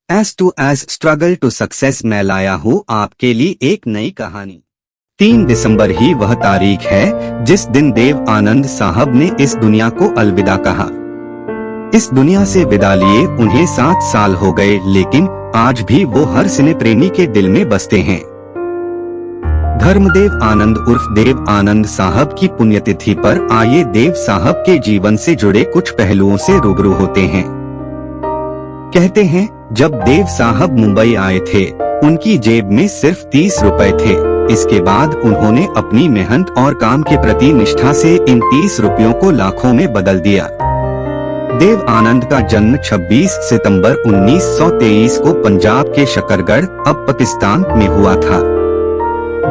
As to edge struggle to success मैं लाया हूँ आपके लिए एक नई कहानी। 3 दिसंबर ही वह तारीख है जिस दिन देव आनंद साहब ने इस दुनिया को अलविदा कहा। इस दुनिया से विदा लिए उन्हें 7 साल हो गए, लेकिन आज भी वो हर सिने प्रेमी के दिल में बसते हैं। धर्मदेव आनंद उर्फ देव आनंद साहब की पुण्यतिथि पर आइए देव साहब के जीवन से जुड़े कुछ पहलुओं से रूबरू होते हैं। कहते हैं जब देव साहब मुंबई आए थे उनकी जेब में सिर्फ 30 रुपए थे। इसके बाद उन्होंने अपनी मेहनत और काम के प्रति निष्ठा से इन 30 रुपयों को लाखों में बदल दिया। देव आनंद का जन्म 26 सितंबर 1923 को पंजाब के शकरगढ़ अब पाकिस्तान में हुआ था।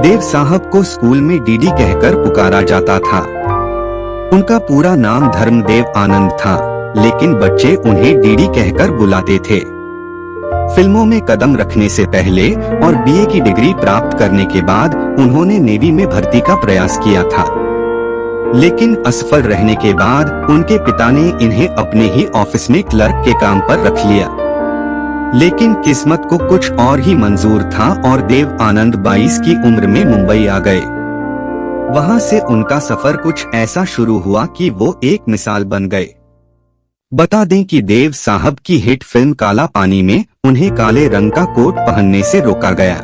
देव साहब को स्कूल में डीडी कहकर पुकारा जाता था। उनका पूरा नाम धर्मदेव आनंद था, लेकिन बच्चे उन्हें डीडी कहकर बुलाते थे। फिल्मों में कदम रखने से पहले और बीए की डिग्री प्राप्त करने के बाद उन्होंने नेवी में भर्ती का प्रयास किया था, लेकिन असफल रहने के बाद उनके पिता ने इन्हें अपने ही ऑफिस में क्लर्क के काम पर रख लिया। लेकिन किस्मत को कुछ और ही मंजूर था और देव आनंद 22 की उम्र में मुंबई आ गए। वहां से उनका सफर कुछ ऐसा शुरू हुआ कि वो एक मिसाल बन गए। बता दें कि देव साहब की हिट फिल्म काला पानी में उन्हें काले रंग का कोट पहनने से रोका गया,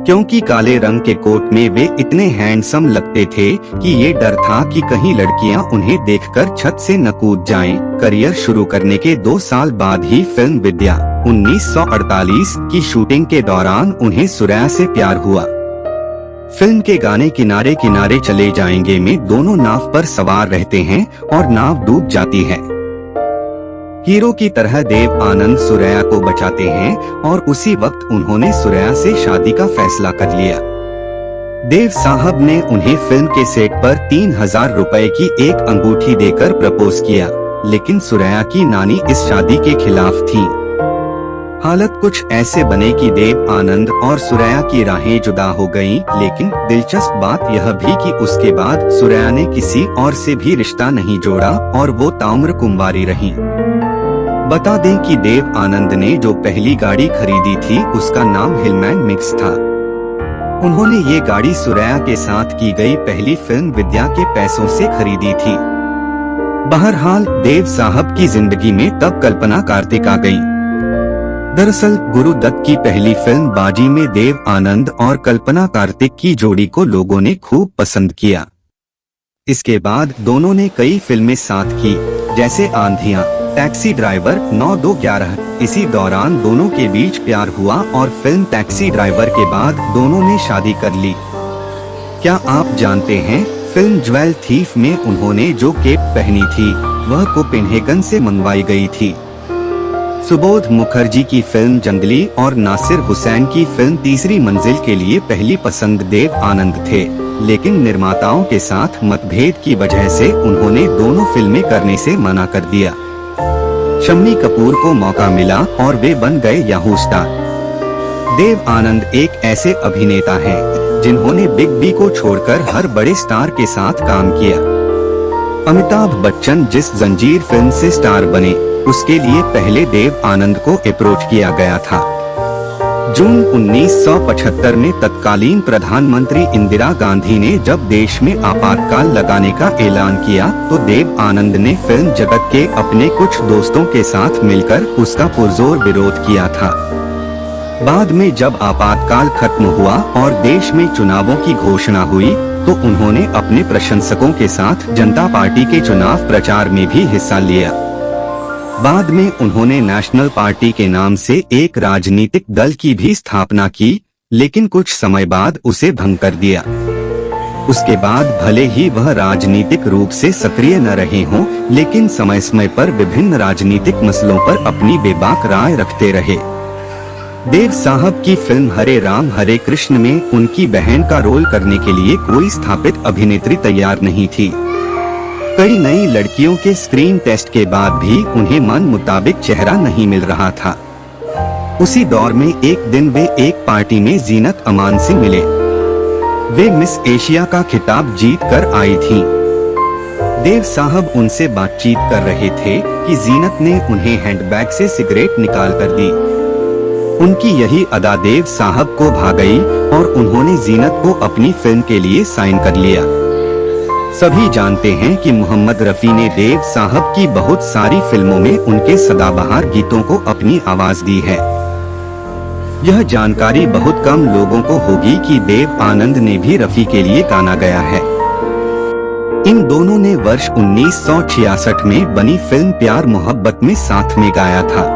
क्योंकि काले रंग के कोट में वे इतने हैंडसम लगते थे कि ये डर था कि कहीं लड़कियां उन्हें देखकर छत से न कूद जाएं। करियर शुरू करने के 2 साल बाद ही फिल्म विद्या 1948 की शूटिंग के दौरान उन्हें सुरैया से प्यार हुआ। फिल्म के गाने किनारे किनारे चले जाएंगे में दोनों नाव पर सवार रहते हैं और नाव डूब जाती है। हीरो की तरह देव आनंद सुरैया को बचाते हैं और उसी वक्त उन्होंने सुरैया से शादी का फैसला कर लिया। देव साहब ने उन्हें फिल्म के सेट पर 3000 रुपए की एक अंगूठी देकर प्रपोज किया, लेकिन सुरैया की नानी इस शादी के खिलाफ थी। हालत कुछ ऐसे बने कि देव आनंद और सुरैया की राहें जुदा हो गईं, लेकिन दिलचस्प बात यह भी कि उसके बाद सुरैया ने किसी और से भी रिश्ता नहीं जोड़ा और वो ताउम्र कुंवारी रही। बता दें कि देव आनंद ने जो पहली गाड़ी खरीदी थी उसका नाम हिलमैन मिक्स था। उन्होंने ये गाड़ी सुरैया के साथ की गई पहली फिल्म विद्या के पैसों से खरीदी थी। बहरहाल देव साहब की जिंदगी में तब कल्पना कार्तिक आ गई। दरअसल गुरु दत्त की पहली फिल्म बाजी में देव आनंद और कल्पना कार्तिक की जोड़ी को लोगों ने खूब पसंद किया। इसके बाद दोनों ने कई फिल्में साथ की, जैसे आंधियां, टैक्सी ड्राइवर, 9-2-11। इसी दौरान दोनों के बीच प्यार हुआ और फिल्म टैक्सी ड्राइवर के बाद दोनों ने शादी कर ली। क्या आप जानते हैं फिल्म ज्वेल थीफ में उन्होंने जो केप पहनी थी वह कोपेनहेगन से मंगवाई गई थी। सुबोध मुखर्जी की फिल्म जंगली और नासिर हुसैन की फिल्म तीसरी मंजिल के लिए पहली पसंद देव आनंद थे, लेकिन निर्माताओं के साथ मतभेद की वजह से उन्होंने दोनों फिल्में करने से मना कर दिया। शम्मी कपूर को मौका मिला और वे बन गए याहू स्टार। देव आनंद एक ऐसे अभिनेता हैं जिन्होंने बिग बी को छोड़कर हर बड़े स्टार के साथ काम किया। अमिताभ बच्चन जिस जंजीर फिल्म से स्टार बने उसके लिए पहले देव आनंद को अप्रोच किया गया था। जून 1975 में तत्कालीन प्रधानमंत्री इंदिरा गांधी ने जब देश में आपातकाल लगाने का ऐलान किया तो देव आनंद ने फिल्म जगत के अपने कुछ दोस्तों के साथ मिलकर उसका पुरजोर विरोध किया था। बाद में जब आपातकाल खत्म हुआ और देश में चुनावों की घोषणा हुई तो उन्होंने अपने प्रशंसकों के साथ जनता पार्टी के चुनाव प्रचार में भी हिस्सा लिया। बाद में उन्होंने नेशनल पार्टी के नाम से एक राजनीतिक दल की भी स्थापना की, लेकिन कुछ समय बाद उसे भंग कर दिया। उसके बाद भले ही वह राजनीतिक रूप से सक्रिय न रहे हों, लेकिन समय समय पर विभिन्न राजनीतिक मसलों पर अपनी बेबाक राय रखते रहे। देव साहब की फिल्म हरे राम हरे कृष्ण में उनकी बहन का रोल करने के लिए कोई स्थापित अभिनेत्री तैयार नहीं थी। कई नई लड़कियों के स्क्रीन टेस्ट के बाद भी उन्हें मन मुताबिक चेहरा नहीं मिल रहा था। उसी दौर में एक दिन वे एक पार्टी में जीनत अमान से मिले। वे मिस एशिया का खिताब जीत कर आई थीं। देव साहब उनसे बातचीत कर रहे थे कि जीनत ने उन्हें हैंडबैग से सिगरेट निकाल कर दी। उनकी यही अदा देव साहब को भा गई और उन्होंने जीनत को अपनी फिल्म के लिए साइन कर लिया। सभी जानते हैं कि मोहम्मद रफी ने देव साहब की बहुत सारी फिल्मों में उनके सदाबहार गीतों को अपनी आवाज दी है। यह जानकारी बहुत कम लोगों को होगी कि देव आनंद ने भी रफी के लिए गाना गाया है। इन दोनों ने वर्ष 1966 में बनी फिल्म प्यार मोहब्बत में साथ में गाया था।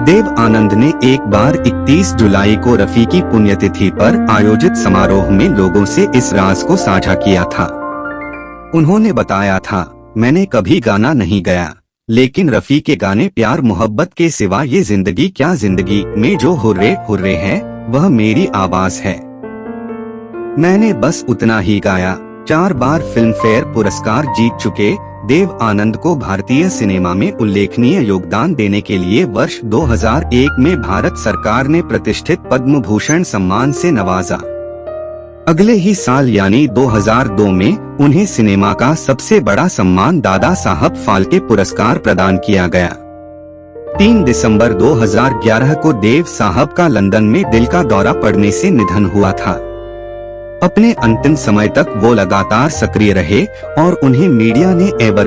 देव आनंद ने एक बार 31 जुलाई को रफी की पुण्यतिथि पर आयोजित समारोह में लोगों से इस राज को साझा किया था। उन्होंने बताया था, मैंने कभी गाना नहीं गाया, लेकिन रफी के गाने प्यार मोहब्बत के सिवा ये जिंदगी क्या जिंदगी में जो हुर्रे हुर्रे है वह मेरी आवाज है। मैंने बस उतना ही गाया। 4 बार फिल्म फेयर पुरस्कार जीत चुके देव आनंद को भारतीय सिनेमा में उल्लेखनीय योगदान देने के लिए वर्ष 2001 में भारत सरकार ने प्रतिष्ठित पद्म भूषण सम्मान से नवाजा। अगले ही साल यानी 2002 में उन्हें सिनेमा का सबसे बड़ा सम्मान दादा साहब फाल्के पुरस्कार प्रदान किया गया। 3 दिसंबर 2011 को देव साहब का लंदन में दिल का दौरा पड़ने से निधन हुआ था। अपने अंतिम समय तक वो लगातार सक्रिय रहे और उन्हें मीडिया ने एवर